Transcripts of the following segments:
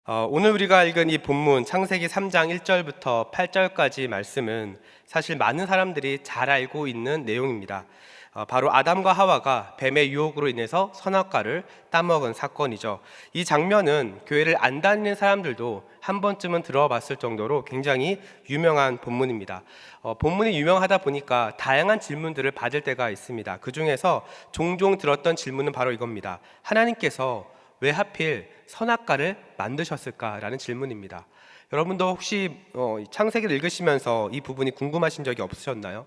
오늘 우리가 읽은 이 본문 창세기 3장 1절부터 8절까지 말씀은 사실 많은 사람들이 잘 알고 있는 내용입니다. 바로 아담과 하와가 뱀의 유혹으로 인해서 선악과를 따먹은 사건이죠. 이 장면은 교회를 안 다니는 사람들도 한 번쯤은 들어봤을 정도로 굉장히 유명한 본문입니다. 본문이 유명하다 보니까 다양한 질문들을 받을 때가 있습니다. 그 중에서 종종 들었던 질문은 바로 이겁니다. 하나님께서 왜 하필 선악과를 만드셨을까라는 질문입니다. 여러분도 혹시 창세기를 읽으시면서 이 부분이 궁금하신 적이 없으셨나요?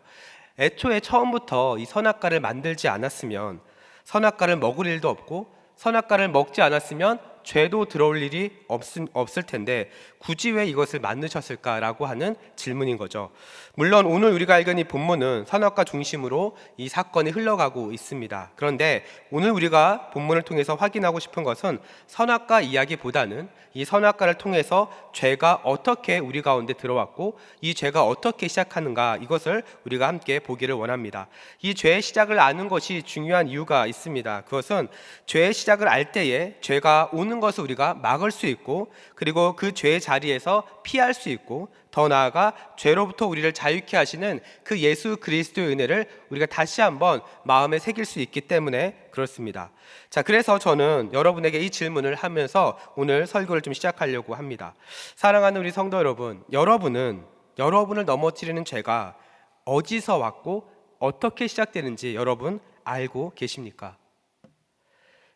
애초에 처음부터 이 선악과를 만들지 않았으면 선악과를 먹을 일도 없고 선악과를 먹지 않았으면 죄도 들어올 일이 없을 텐데 굳이 왜 이것을 만드셨을까라고 하는 질문인 거죠. 물론 오늘 우리가 읽은 이 본문은 선악과 중심으로 이 사건이 흘러가고 있습니다. 그런데 오늘 우리가 본문을 통해서 확인하고 싶은 것은 선악과 이야기보다는 이 선악과를 통해서 죄가 어떻게 우리 가운데 들어왔고 이 죄가 어떻게 시작하는가, 이것을 우리가 함께 보기를 원합니다. 이 죄의 시작을 아는 것이 중요한 이유가 있습니다. 그것은 죄의 시작을 알 때에 죄가 오는 것을 우리가 막을 수 있고, 그리고 그 죄의 자리에서 피할 수 있고, 더 나아가 죄로부터 우리를 자유케 하시는 그 예수 그리스도의 은혜를 우리가 다시 한번 마음에 새길 수 있기 때문에 그렇습니다. 자, 그래서 저는 여러분에게 이 질문을 하면서 오늘 설교를 좀 시작하려고 합니다. 사랑하는 우리 성도 여러분, 여러분을 넘어뜨리는 죄가 어디서 왔고 어떻게 시작되는지 여러분 알고 계십니까?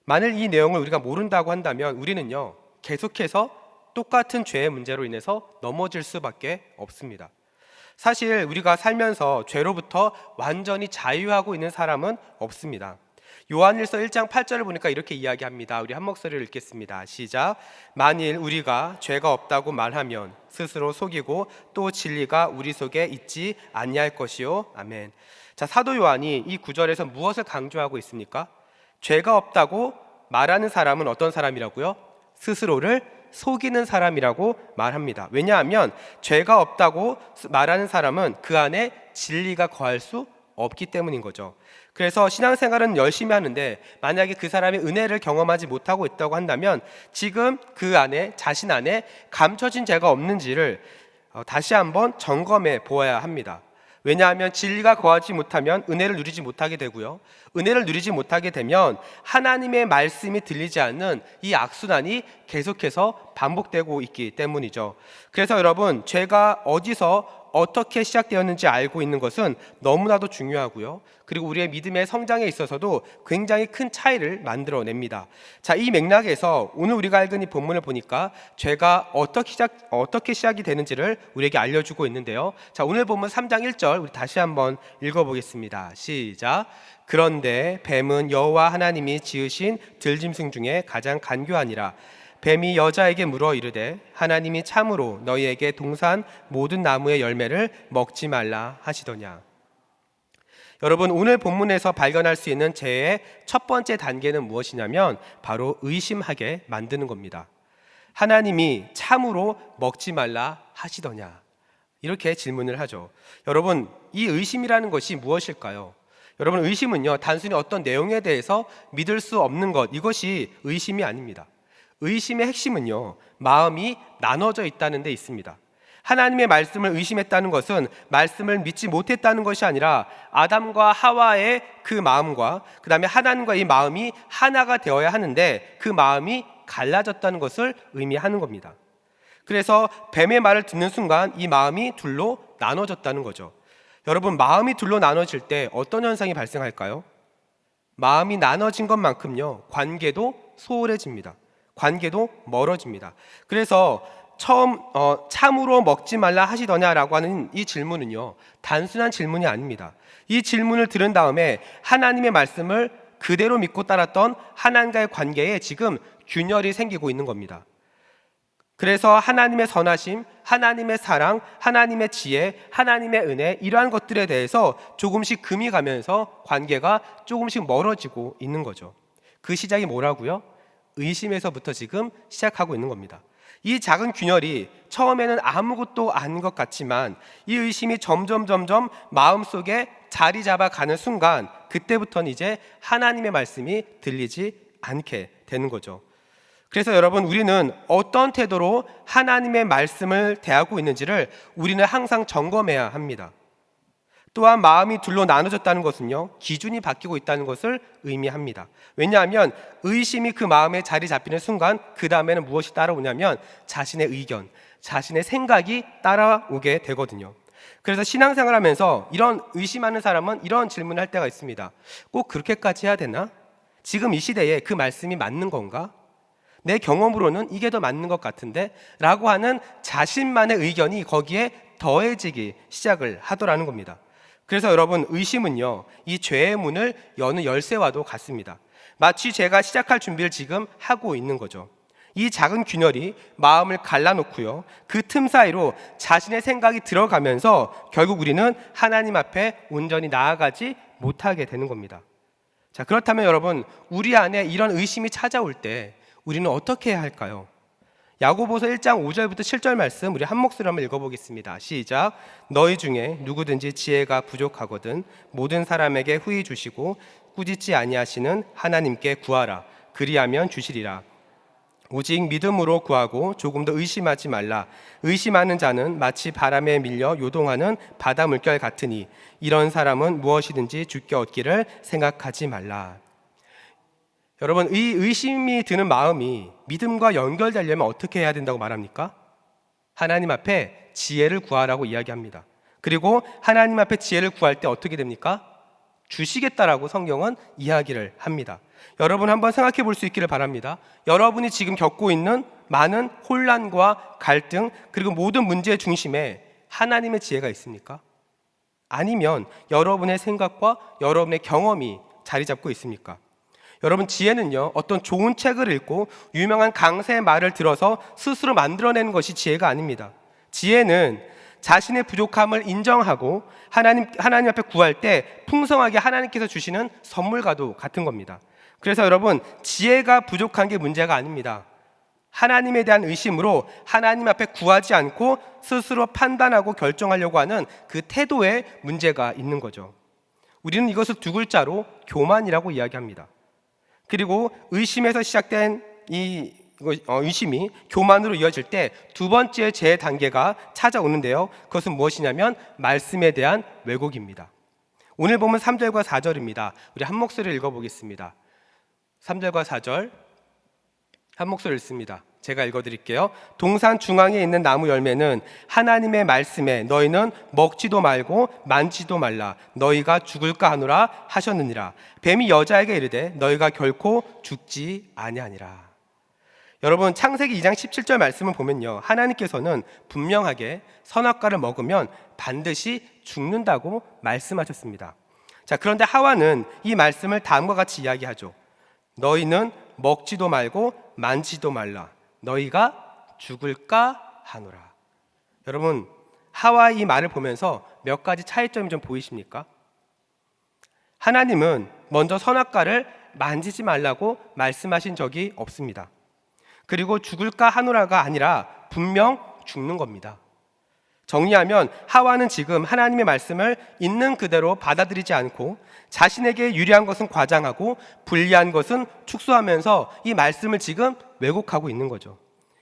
만일 이 내용을 우리가 모른다고 한다면 우리는요, 계속해서 똑같은 죄의 문제로 인해서 넘어질 수밖에 없습니다. 사실 우리가 살면서 죄로부터 완전히 자유하고 있는 사람은 없습니다. 요한일서 1장 8절을 보니까 이렇게 이야기합니다. 우리 한 목소리를 읽겠습니다. 시작. 만일 우리가 죄가 없다고 말하면 스스로 속이고 또 진리가 우리 속에 있지 아니할 것이요. 아멘. 자, 사도 요한이 이 구절에서 무엇을 강조하고 있습니까? 죄가 없다고 말하는 사람은 어떤 사람이라고요? 스스로를 속이는 사람이라고 말합니다. 왜냐하면 죄가 없다고 말하는 사람은 그 안에 진리가 거할 수 없기 때문인 거죠. 그래서 신앙생활은 열심히 하는데 만약에 그 사람이 은혜를 경험하지 못하고 있다고 한다면 지금 그 안에, 자신 안에 감춰진 죄가 없는지를 다시 한번 점검해 보아야 합니다. 왜냐하면 진리가 거하지 못하면 은혜를 누리지 못하게 되고요, 은혜를 누리지 못하게 되면 하나님의 말씀이 들리지 않는 이 악순환이 계속해서 반복되고 있기 때문이죠. 그래서 여러분, 죄가 어디서 어떻게 시작되었는지 알고 있는 것은 너무나도 중요하고요, 그리고 우리의 믿음의 성장에 있어서도 굉장히 큰 차이를 만들어냅니다. 자, 이 맥락에서 오늘 우리가 읽은 이 본문을 보니까 죄가 어떻게 시작이 되는지를 우리에게 알려주고 있는데요. 자, 오늘 본문 3장 1절 우리 다시 한번 읽어보겠습니다. 시작. 그런데 뱀은 여호와 하나님이 지으신 들짐승 중에 가장 간교하니라. 뱀이 여자에게 물어 이르되 하나님이 참으로 너희에게 동산 모든 나무의 열매를 먹지 말라 하시더냐. 여러분, 오늘 본문에서 발견할 수 있는 죄의 첫 번째 단계는 무엇이냐면 바로 의심하게 만드는 겁니다. 하나님이 참으로 먹지 말라 하시더냐, 이렇게 질문을 하죠. 여러분, 이 의심이라는 것이 무엇일까요? 여러분, 의심은요, 단순히 어떤 내용에 대해서 믿을 수 없는 것, 이것이 의심이 아닙니다. 의심의 핵심은요, 마음이 나눠져 있다는 데 있습니다. 하나님의 말씀을 의심했다는 것은 말씀을 믿지 못했다는 것이 아니라 아담과 하와의 그 마음과 그 다음에 하나님과 이 마음이 하나가 되어야 하는데 그 마음이 갈라졌다는 것을 의미하는 겁니다. 그래서 뱀의 말을 듣는 순간 이 마음이 둘로 나눠졌다는 거죠. 여러분, 마음이 둘로 나눠질 때 어떤 현상이 발생할까요? 마음이 나눠진 것만큼요, 관계도 소홀해집니다. 관계도 멀어집니다. 그래서 처음 참으로 먹지 말라 하시더냐라고 하는 이 질문은요, 단순한 질문이 아닙니다. 이 질문을 들은 다음에 하나님의 말씀을 그대로 믿고 따랐던 하나님과의 관계에 지금 균열이 생기고 있는 겁니다. 그래서 하나님의 선하심, 하나님의 사랑, 하나님의 지혜, 하나님의 은혜, 이러한 것들에 대해서 조금씩 금이 가면서 관계가 조금씩 멀어지고 있는 거죠. 그 시작이 뭐라고요? 의심에서부터 지금 시작하고 있는 겁니다. 이 작은 균열이 처음에는 아무것도 아닌 것 같지만 이 의심이 점점 마음속에 자리 잡아가는 순간, 그때부터는 이제 하나님의 말씀이 들리지 않게 되는 거죠. 그래서 여러분, 우리는 어떤 태도로 하나님의 말씀을 대하고 있는지를 우리는 항상 점검해야 합니다. 또한 마음이 둘로 나눠졌다는 것은요, 기준이 바뀌고 있다는 것을 의미합니다. 왜냐하면 의심이 그 마음에 자리 잡히는 순간 그 다음에는 무엇이 따라오냐면 자신의 의견, 자신의 생각이 따라오게 되거든요. 그래서 신앙생활 하면서 이런 의심하는 사람은 이런 질문을 할 때가 있습니다. 꼭 그렇게까지 해야 되나? 지금 이 시대에 그 말씀이 맞는 건가? 내 경험으로는 이게 더 맞는 것 같은데? 라고 하는 자신만의 의견이 거기에 더해지기 시작을 하더라는 겁니다. 그래서 여러분, 의심은요, 이 죄의 문을 여는 열쇠와도 같습니다. 마치 죄가 시작할 준비를 지금 하고 있는 거죠. 이 작은 균열이 마음을 갈라놓고요, 그 틈 사이로 자신의 생각이 들어가면서 결국 우리는 하나님 앞에 온전히 나아가지 못하게 되는 겁니다. 자, 그렇다면 여러분, 우리 안에 이런 의심이 찾아올 때 우리는 어떻게 해야 할까요? 야고보서 1장 5절부터 7절 말씀 우리 한 목소리로 한번 읽어보겠습니다. 시작. 너희 중에 누구든지 지혜가 부족하거든 모든 사람에게 후히 주시고 꾸짖지 아니하시는 하나님께 구하라. 그리하면 주시리라. 오직 믿음으로 구하고 조금 더 의심하지 말라. 의심하는 자는 마치 바람에 밀려 요동하는 바다 물결 같으니 이런 사람은 무엇이든지 주께 얻기를 생각하지 말라. 여러분, 이 의심이 드는 마음이 믿음과 연결되려면 어떻게 해야 된다고 말합니까? 하나님 앞에 지혜를 구하라고 이야기합니다. 그리고 하나님 앞에 지혜를 구할 때 어떻게 됩니까? 주시겠다라고 성경은 이야기를 합니다. 여러분, 한번 생각해 볼 수 있기를 바랍니다. 여러분이 지금 겪고 있는 많은 혼란과 갈등, 그리고 모든 문제의 중심에 하나님의 지혜가 있습니까? 아니면 여러분의 생각과 여러분의 경험이 자리 잡고 있습니까? 여러분, 지혜는요, 어떤 좋은 책을 읽고 유명한 강세의 말을 들어서 스스로 만들어내는 것이 지혜가 아닙니다. 지혜는 자신의 부족함을 인정하고 하나님 앞에 구할 때 풍성하게 하나님께서 주시는 선물과도 같은 겁니다. 그래서 여러분, 지혜가 부족한 게 문제가 아닙니다. 하나님에 대한 의심으로 하나님 앞에 구하지 않고 스스로 판단하고 결정하려고 하는 그 태도에 문제가 있는 거죠. 우리는 이것을 두 글자로 교만이라고 이야기합니다. 그리고 의심에서 시작된 이 의심이 교만으로 이어질 때 두 번째 제 단계가 찾아오는데요. 그것은 무엇이냐면 말씀에 대한 왜곡입니다. 오늘 보면 3절과 4절입니다. 우리 한 목소리를 읽어보겠습니다. 3절과 4절 한 목소리 읽습니다. 제가 읽어드릴게요. 동산 중앙에 있는 나무 열매는 하나님의 말씀에 너희는 먹지도 말고 만지도 말라 너희가 죽을까 하노라 하셨느니라. 뱀이 여자에게 이르되 너희가 결코 죽지 아니하니라. 여러분, 창세기 2장 17절 말씀을 보면요, 하나님께서는 분명하게 선악과를 먹으면 반드시 죽는다고 말씀하셨습니다. 자, 그런데 하와는 이 말씀을 다음과 같이 이야기하죠. 너희는 먹지도 말고 만지도 말라 너희가 죽을까 하노라. 여러분, 하와의 이 말을 보면서 몇 가지 차이점이 좀 보이십니까? 하나님은 먼저 선악과를 만지지 말라고 말씀하신 적이 없습니다. 그리고 죽을까 하노라가 아니라 분명 죽는 겁니다. 정리하면 하와는 지금 하나님의 말씀을 있는 그대로 받아들이지 않고 자신에게 유리한 것은 과장하고 불리한 것은 축소하면서 이 말씀을 지금 왜곡하고 있는 거죠.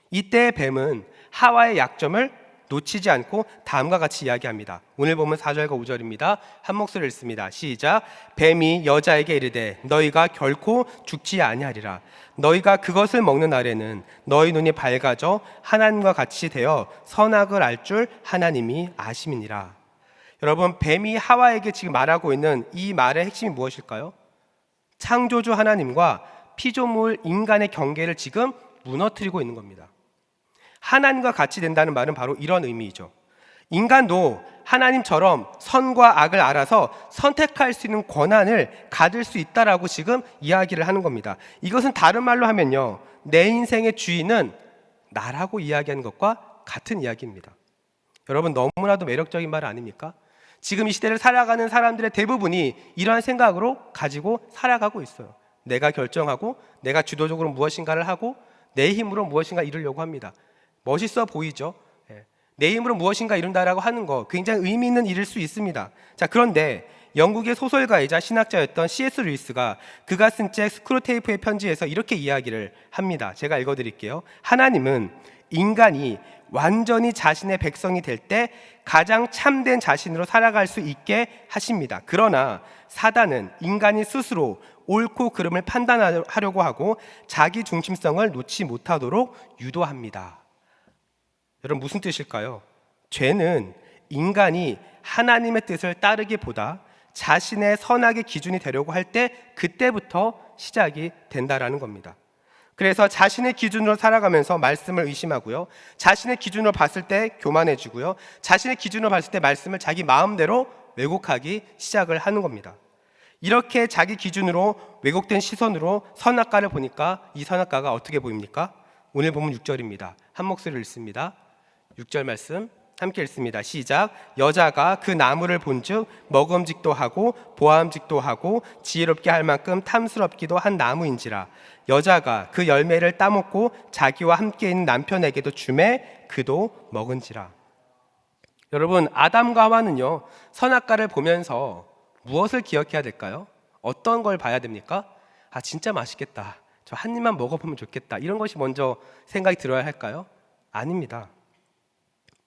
이때 뱀은 하와의 약점을 놓치지 않고 다음과 같이 이야기합니다. 오늘 보면 4절과 5절입니다. 한 목소리를 읽습니다. 시작. 뱀이 여자에게 이르되 너희가 결코 죽지 아니하리라. 너희가 그것을 먹는 날에는 너희 눈이 밝아져 하나님과 같이 되어 선악을 알 줄 하나님이 아심이니라. 여러분, 뱀이 하와에게 지금 말하고 있는 이 말의 핵심이 무엇일까요? 창조주 하나님과 피조물 인간의 경계를 지금 무너뜨리고 있는 겁니다. 하나님과 같이 된다는 말은 바로 이런 의미이죠. 인간도 하나님처럼 선과 악을 알아서 선택할 수 있는 권한을 가질 수 있다라고 지금 이야기를 하는 겁니다. 이것은 다른 말로 하면요, 내 인생의 주인은 나라고 이야기하는 것과 같은 이야기입니다. 여러분, 너무나도 매력적인 말 아닙니까? 지금 이 시대를 살아가는 사람들의 대부분이 이러한 생각으로 가지고 살아가고 있어요. 내가 결정하고 내가 주도적으로 무엇인가를 하고 내 힘으로 무엇인가 이루려고 합니다. 멋있어 보이죠? 내 힘으로 무엇인가 이룬다라고 하는 거 굉장히 의미 있는 일일 수 있습니다. 자, 그런데 영국의 소설가이자 신학자였던 C.S. 루이스가 그가 쓴 책 스크루테이프의 편지에서 이렇게 이야기를 합니다. 제가 읽어드릴게요. 하나님은 인간이 완전히 자신의 백성이 될 때 가장 참된 자신으로 살아갈 수 있게 하십니다. 그러나 사단은 인간이 스스로 옳고 그름을 판단하려고 하고 자기 중심성을 놓지 못하도록 유도합니다. 여러분, 무슨 뜻일까요? 죄는 인간이 하나님의 뜻을 따르기보다 자신의 선악의 기준이 되려고 할 때 그때부터 시작이 된다라는 겁니다. 그래서 자신의 기준으로 살아가면서 말씀을 의심하고요, 자신의 기준으로 봤을 때 교만해지고요, 자신의 기준으로 봤을 때 말씀을 자기 마음대로 왜곡하기 시작을 하는 겁니다. 이렇게 자기 기준으로 왜곡된 시선으로 선악과를 보니까 이 선악과가 어떻게 보입니까? 오늘 본문 6절입니다. 한 목소리를 읽습니다. 6절 말씀 함께 읽습니다. 시작. 여자가 그 나무를 본즉 먹음직도 하고 보암직도 하고 지혜롭게 할 만큼 탐스럽기도 한 나무인지라. 여자가 그 열매를 따먹고 자기와 함께 있는 남편에게도 주매 그도 먹은지라. 여러분, 아담과 하와는요, 선악과를 보면서 무엇을 기억해야 될까요? 어떤 걸 봐야 됩니까? 진짜 맛있겠다, 저 한 입만 먹어보면 좋겠다, 이런 것이 먼저 생각이 들어야 할까요? 아닙니다.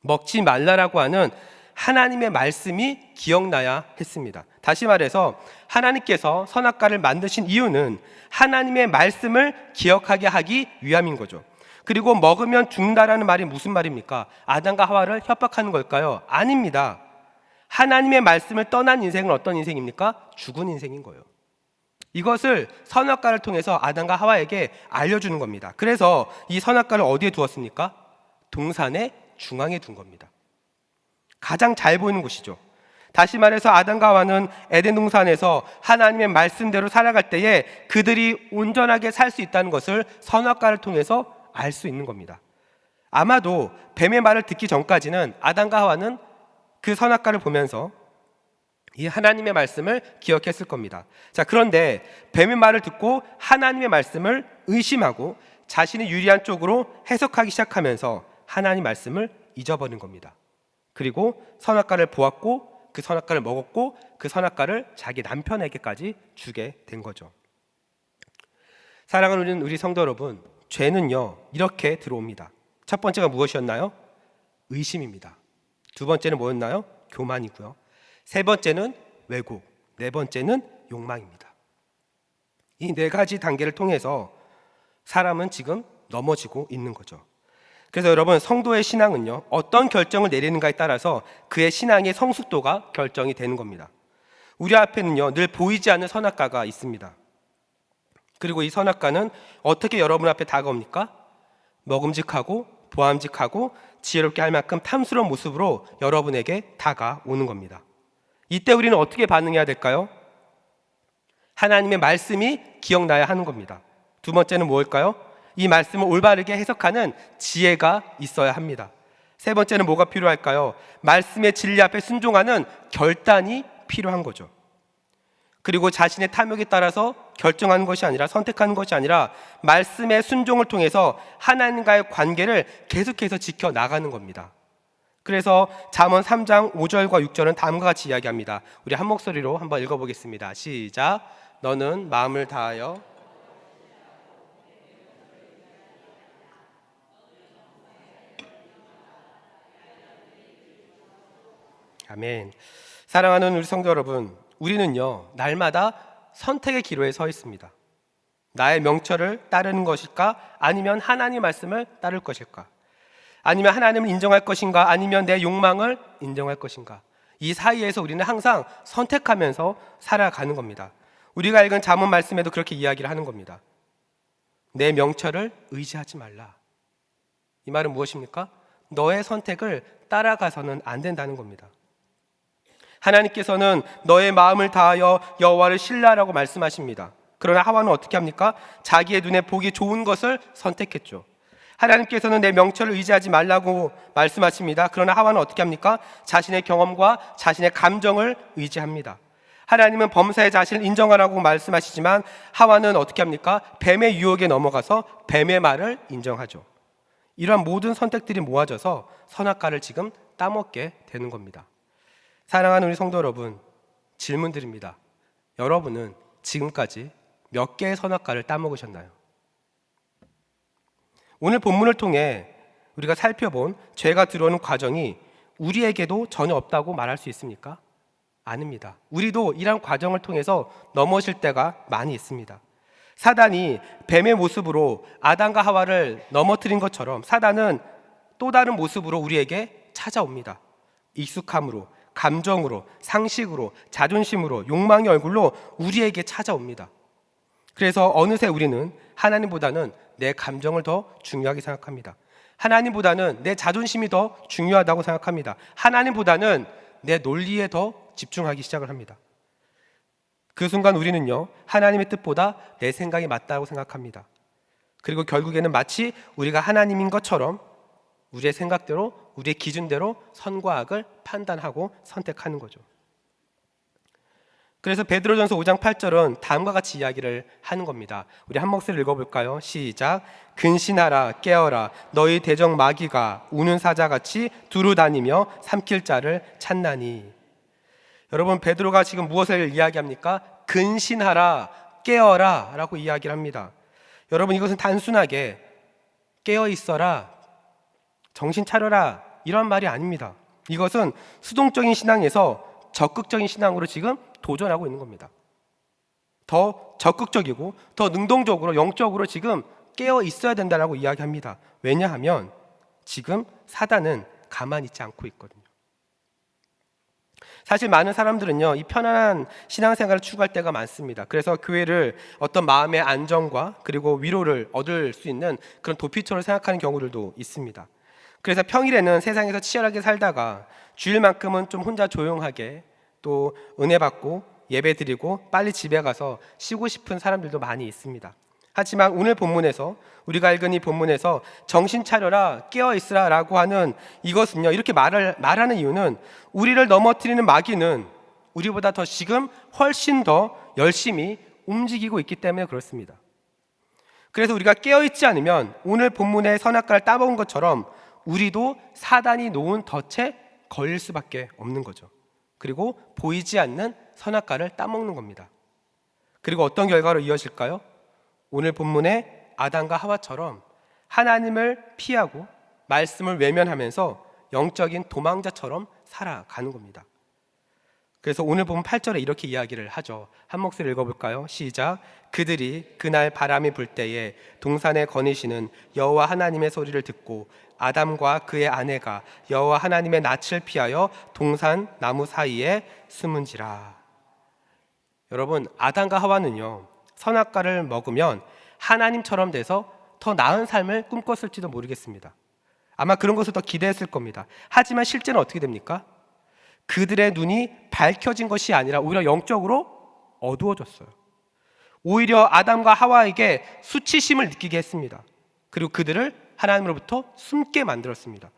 먹지 말라라고 하는 하나님의 말씀이 기억나야 했습니다. 다시 말해서 하나님께서 선악과를 만드신 이유는 하나님의 말씀을 기억하게 하기 위함인 거죠. 그리고 먹으면 죽는다라는 말이 무슨 말입니까? 아담과 하와를 협박하는 걸까요? 아닙니다. 하나님의 말씀을 떠난 인생은 어떤 인생입니까? 죽은 인생인 거예요. 이것을 선악과를 통해서 아담과 하와에게 알려주는 겁니다. 그래서 이 선악과를 어디에 두었습니까? 동산의 중앙에 둔 겁니다. 가장 잘 보이는 곳이죠. 다시 말해서 아담과 하와는 에덴 동산에서 하나님의 말씀대로 살아갈 때에 그들이 온전하게 살 수 있다는 것을 선악과를 통해서 알 수 있는 겁니다. 아마도 뱀의 말을 듣기 전까지는 아담과 하와는 그 선악과를 보면서 이 하나님의 말씀을 기억했을 겁니다. 자, 그런데 뱀의 말을 듣고 하나님의 말씀을 의심하고 자신이 유리한 쪽으로 해석하기 시작하면서 하나님 말씀을 잊어버린 겁니다. 그리고 선악과를 보았고 그 선악과를 먹었고 그 선악과를 자기 남편에게까지 주게 된 거죠. 사랑하는 우리 성도 여러분, 죄는요 이렇게 들어옵니다. 첫 번째가 무엇이었나요? 의심입니다. 두 번째는 뭐였나요? 교만이고요. 세 번째는 왜곡, 네 번째는 욕망입니다. 이 네 가지 단계를 통해서 사람은 지금 넘어지고 있는 거죠. 그래서 여러분, 성도의 신앙은요 어떤 결정을 내리는가에 따라서 그의 신앙의 성숙도가 결정이 되는 겁니다. 우리 앞에는요 늘 보이지 않는 선악과가 있습니다. 그리고 이 선악과는 어떻게 여러분 앞에 다가옵니까? 먹음직하고 보암직하고 지혜롭게 할 만큼 탐스러운 모습으로 여러분에게 다가오는 겁니다. 이때 우리는 어떻게 반응해야 될까요? 하나님의 말씀이 기억나야 하는 겁니다. 두 번째는 뭘까요? 이 말씀을 올바르게 해석하는 지혜가 있어야 합니다. 세 번째는 뭐가 필요할까요? 말씀의 진리 앞에 순종하는 결단이 필요한 거죠. 그리고 자신의 탐욕에 따라서 결정하는 것이 아니라, 선택하는 것이 아니라 말씀의 순종을 통해서 하나님과의 관계를 계속해서 지켜나가는 겁니다. 그래서 잠언 3장 5절과 6절은 다음과 같이 이야기합니다. 우리 한 목소리로 한번 읽어보겠습니다. 시작. 너는 마음을 다하여 아멘. 사랑하는 우리 성도 여러분, 우리는요 날마다 선택의 기로에 서 있습니다. 나의 명철을 따르는 것일까? 아니면 하나님의 말씀을 따를 것일까? 아니면 하나님을 인정할 것인가? 아니면 내 욕망을 인정할 것인가? 이 사이에서 우리는 항상 선택하면서 살아가는 겁니다. 우리가 읽은 잠언 말씀에도 그렇게 이야기를 하는 겁니다. 내 명철을 의지하지 말라. 이 말은 무엇입니까? 너의 선택을 따라가서는 안 된다는 겁니다. 하나님께서는 너의 마음을 다하여 여호와를 신뢰하라고 말씀하십니다. 그러나 하와는 어떻게 합니까? 자기의 눈에 보기 좋은 것을 선택했죠. 하나님께서는 내 명철을 의지하지 말라고 말씀하십니다. 그러나 하와는 어떻게 합니까? 자신의 경험과 자신의 감정을 의지합니다. 하나님은 범사의 자신을 인정하라고 말씀하시지만 하와는 어떻게 합니까? 뱀의 유혹에 넘어가서 뱀의 말을 인정하죠. 이러한 모든 선택들이 모아져서 선악과를 지금 따먹게 되는 겁니다. 사랑하는 우리 성도 여러분, 질문 드립니다. 여러분은 지금까지 몇 개의 선악과를 따먹으셨나요? 오늘 본문을 통해 우리가 살펴본 죄가 들어오는 과정이 우리에게도 전혀 없다고 말할 수 있습니까? 아닙니다. 우리도 이런 과정을 통해서 넘어질 때가 많이 있습니다. 사단이 뱀의 모습으로 아담과 하와를 넘어뜨린 것처럼 사단은 또 다른 모습으로 우리에게 찾아옵니다. 익숙함으로, 감정으로, 상식으로, 자존심으로, 욕망의 얼굴로 우리에게 찾아옵니다. 그래서 어느새 우리는 하나님보다는 내 감정을 더 중요하게 생각합니다. 하나님보다는 내 자존심이 더 중요하다고 생각합니다. 하나님보다는 내 논리에 더 집중하기 시작을 합니다. 그 순간 우리는요, 하나님의 뜻보다 내 생각이 맞다고 생각합니다. 그리고 결국에는 마치 우리가 하나님인 것처럼 우리의 생각대로, 우리의 기준대로 선과 악을 판단하고 선택하는 거죠. 그래서 베드로전서 5장 8절은 다음과 같이 이야기를 하는 겁니다. 우리 한 목소리 읽어볼까요? 시작. 근신하라, 깨어라, 너희 대적 마귀가 우는 사자같이 두루 다니며 삼킬 자를 찾나니. 여러분, 베드로가 지금 무엇을 이야기합니까? 근신하라, 깨어라 라고 이야기를 합니다. 여러분, 이것은 단순하게 깨어 있어라, 정신 차려라 이런 말이 아닙니다. 이것은 수동적인 신앙에서 적극적인 신앙으로 지금 도전하고 있는 겁니다. 더 적극적이고 더 능동적으로 영적으로 지금 깨어 있어야 된다라고 이야기합니다. 왜냐하면 지금 사단은 가만히 있지 않고 있거든요. 사실 많은 사람들은요, 이 편안한 신앙생활을 추구할 때가 많습니다. 그래서 교회를 어떤 마음의 안정과 그리고 위로를 얻을 수 있는 그런 도피처로 생각하는 경우들도 있습니다. 그래서 평일에는 세상에서 치열하게 살다가 주일만큼은 좀 혼자 조용하게 또 은혜 받고 예배 드리고 빨리 집에 가서 쉬고 싶은 사람들도 많이 있습니다. 하지만 오늘 본문에서, 우리가 읽은 이 본문에서 정신 차려라, 깨어 있으라 라고 하는 이것은요, 이렇게 말하는 이유는 우리를 넘어뜨리는 마귀는 우리보다 더 지금 훨씬 더 열심히 움직이고 있기 때문에 그렇습니다. 그래서 우리가 깨어 있지 않으면 오늘 본문의 선악과를 따먹은 것처럼 우리도 사단이 놓은 덫에 걸릴 수밖에 없는 거죠. 그리고 보이지 않는 선악과를 따먹는 겁니다. 그리고 어떤 결과로 이어질까요? 오늘 본문의 아담과 하와처럼 하나님을 피하고 말씀을 외면하면서 영적인 도망자처럼 살아가는 겁니다. 그래서 오늘 본문 8절에 이렇게 이야기를 하죠. 한 목소리 읽어볼까요? 시작. 그들이 그날 바람이 불 때에 동산에 거니시는 여호와 하나님의 소리를 듣고 아담과 그의 아내가 여호와 하나님의 낯을 피하여 동산 나무 사이에 숨은지라. 여러분, 아담과 하와는요, 선악과를 먹으면 하나님처럼 돼서 더 나은 삶을 꿈꿨을지도 모르겠습니다. 아마 그런 것을 더 기대했을 겁니다. 하지만 실제는 어떻게 됩니까? 그들의 눈이 밝혀진 것이 아니라 오히려 영적으로 어두워졌어요. 오히려 아담과 하와에게 수치심을 느끼게 했습니다. 그리고 그들을 하나님으로부터 숨게 만들었습니다.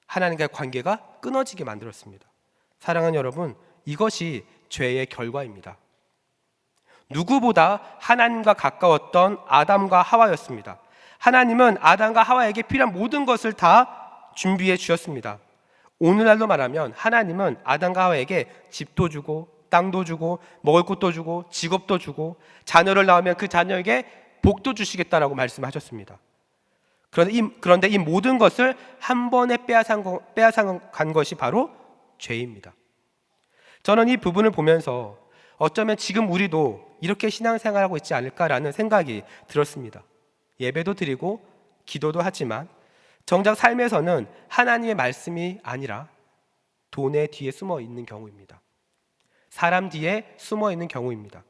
하나님과의 관계가 끊어지게 만들었습니다. 사랑하는 여러분, 이것이 죄의 결과입니다. 누구보다 하나님과 가까웠던 아담과 하와였습니다. 하나님은 아담과 하와에게 필요한 모든 것을 다 준비해 주셨습니다. 오늘날로 말하면 하나님은 아담과 하와에게 집도 주고 땅도 주고 먹을 것도 주고 직업도 주고 자녀를 낳으면 그 자녀에게 복도 주시겠다라고 말씀하셨습니다. 그런데 이 모든 것을 한 번에 빼앗아간 것이 바로 죄입니다. 저는 이 부분을 보면서 어쩌면 지금 우리도 이렇게 신앙생활하고 있지 않을까라는 생각이 들었습니다. 예배도 드리고 기도도 하지만 정작 삶에서는 하나님의 말씀이 아니라 돈의 뒤에 숨어 있는 경우입니다. 사람 뒤에 숨어 있는 경우입니다.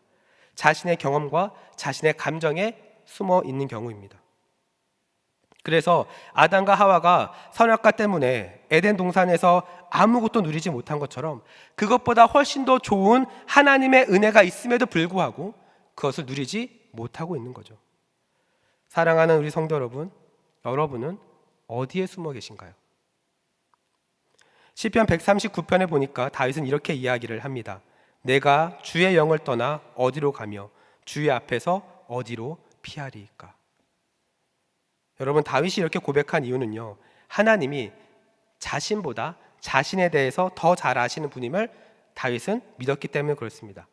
자신의 경험과 자신의 감정에 숨어 있는 경우입니다. 그래서 아담과 하와가 선악과 때문에 에덴 동산에서 아무것도 누리지 못한 것처럼 그것보다 훨씬 더 좋은 하나님의 은혜가 있음에도 불구하고 그것을 누리지 못하고 있는 거죠. 사랑하는 우리 성도 여러분, 여러분은 어디에 숨어 계신가요? 시편 139편에 보니까 다윗은 이렇게 이야기를 합니다. 내가 주의 영을 떠나 어디로 가며 주의 앞에서 어디로 피하리이까? 여러분, 다윗이 이렇게 고백한 이유는요, 하나님이 자신보다 자신에 대해서 더 잘 아시는 분임을 다윗은 믿었기 때문에 그렇습니다.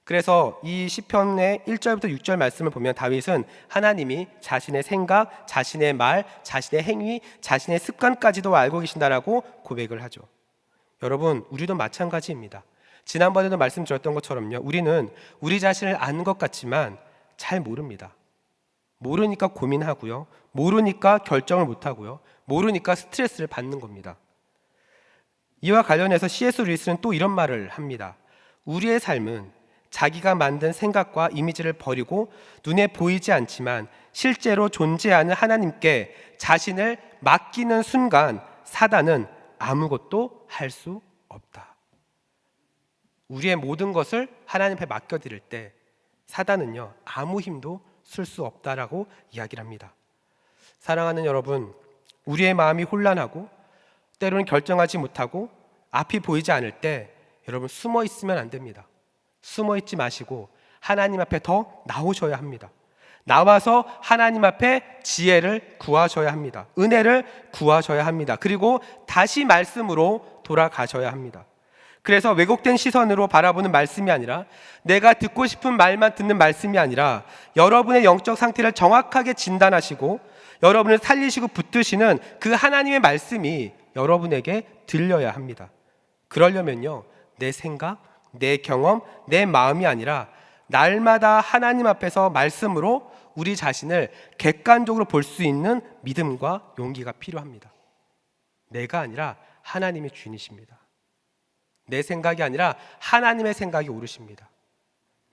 그래서 이 시편의 1절부터 6절 말씀을 보면 다윗은 하나님이 자신의 생각, 자신의 말, 자신의 행위, 자신의 습관까지도 알고 계신다라고 고백을 하죠. 여러분, 우리도 마찬가지입니다. 지난번에도 말씀드렸던 것처럼요, 우리는 우리 자신을 아는 것 같지만 잘 모릅니다. 모르니까 고민하고요, 모르니까 결정을 못하고요, 모르니까 스트레스를 받는 겁니다. 이와 관련해서 C.S. 루이스는 또 이런 말을 합니다. 우리의 삶은 자기가 만든 생각과 이미지를 버리고 눈에 보이지 않지만 실제로 존재하는 하나님께 자신을 맡기는 순간 사단은 아무것도 할 수 없다. 우리의 모든 것을 하나님 앞에 맡겨드릴 때 사단은요, 아무 힘도 쓸 수 없다라고 이야기를 합니다. 사랑하는 여러분, 우리의 마음이 혼란하고 때로는 결정하지 못하고 앞이 보이지 않을 때 여러분 숨어 있으면 안 됩니다. 숨어 있지 마시고 하나님 앞에 더 나오셔야 합니다. 나와서 하나님 앞에 지혜를 구하셔야 합니다. 은혜를 구하셔야 합니다. 그리고 다시 말씀으로 돌아가셔야 합니다. 그래서 왜곡된 시선으로 바라보는 말씀이 아니라, 내가 듣고 싶은 말만 듣는 말씀이 아니라 여러분의 영적 상태를 정확하게 진단하시고 여러분을 살리시고 붙드시는 그 하나님의 말씀이 여러분에게 들려야 합니다. 그러려면요, 내 생각, 내 경험, 내 마음이 아니라 날마다 하나님 앞에서 말씀으로 우리 자신을 객관적으로 볼 수 있는 믿음과 용기가 필요합니다. 내가 아니라 하나님의 주인이십니다. 내 생각이 아니라 하나님의 생각이 옳으십니다.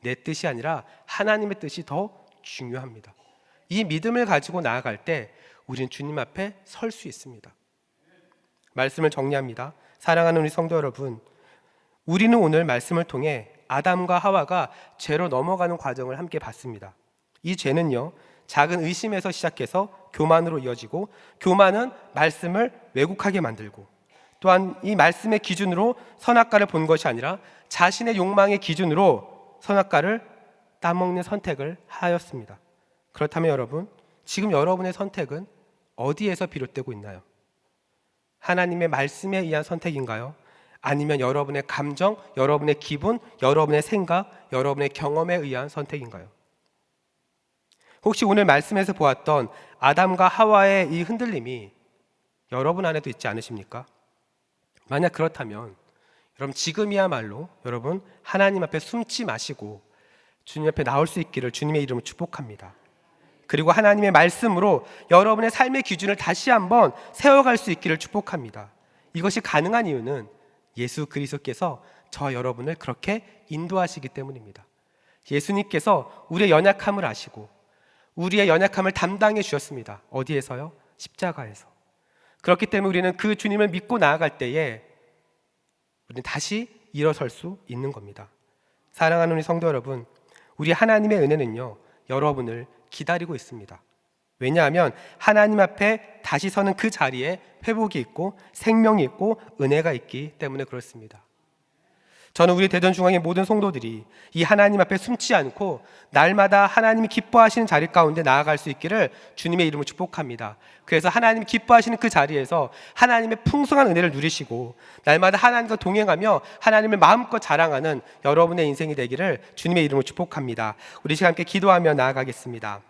내 뜻이 아니라 하나님의 뜻이 더 중요합니다. 이 믿음을 가지고 나아갈 때 우리는 주님 앞에 설 수 있습니다. 말씀을 정리합니다. 사랑하는 우리 성도 여러분, 우리는 오늘 말씀을 통해 아담과 하와가 죄로 넘어가는 과정을 함께 봤습니다. 이 죄는요, 작은 의심에서 시작해서 교만으로 이어지고, 교만은 말씀을 왜곡하게 만들고, 또한 이 말씀의 기준으로 선악과를 본 것이 아니라 자신의 욕망의 기준으로 선악과를 따먹는 선택을 하였습니다. 그렇다면 여러분, 지금 여러분의 선택은 어디에서 비롯되고 있나요? 하나님의 말씀에 의한 선택인가요? 아니면 여러분의 감정, 여러분의 기분, 여러분의 생각, 여러분의 경험에 의한 선택인가요? 혹시 오늘 말씀에서 보았던 아담과 하와의 이 흔들림이 여러분 안에도 있지 않으십니까? 만약 그렇다면 여러분, 지금이야말로 여러분 하나님 앞에 숨지 마시고 주님 앞에 나올 수 있기를 주님의 이름으로 축복합니다. 그리고 하나님의 말씀으로 여러분의 삶의 기준을 다시 한번 세워갈 수 있기를 축복합니다. 이것이 가능한 이유는 예수 그리스도께서 저와 여러분을 그렇게 인도하시기 때문입니다. 예수님께서 우리의 연약함을 아시고 우리의 연약함을 담당해 주셨습니다. 어디에서요? 십자가에서. 그렇기 때문에 우리는 그 주님을 믿고 나아갈 때에 우리는 다시 일어설 수 있는 겁니다. 사랑하는 우리 성도 여러분, 우리 하나님의 은혜는요, 여러분을 기다리고 있습니다. 왜냐하면 하나님 앞에 다시 서는 그 자리에 회복이 있고 생명이 있고 은혜가 있기 때문에 그렇습니다. 저는 우리 대전중앙의 모든 성도들이 이 하나님 앞에 숨지 않고 날마다 하나님이 기뻐하시는 자리 가운데 나아갈 수 있기를 주님의 이름으로 축복합니다. 그래서 하나님이 기뻐하시는 그 자리에서 하나님의 풍성한 은혜를 누리시고 날마다 하나님과 동행하며 하나님을 마음껏 자랑하는 여러분의 인생이 되기를 주님의 이름으로 축복합니다. 우리 시간 함께 기도하며 나아가겠습니다.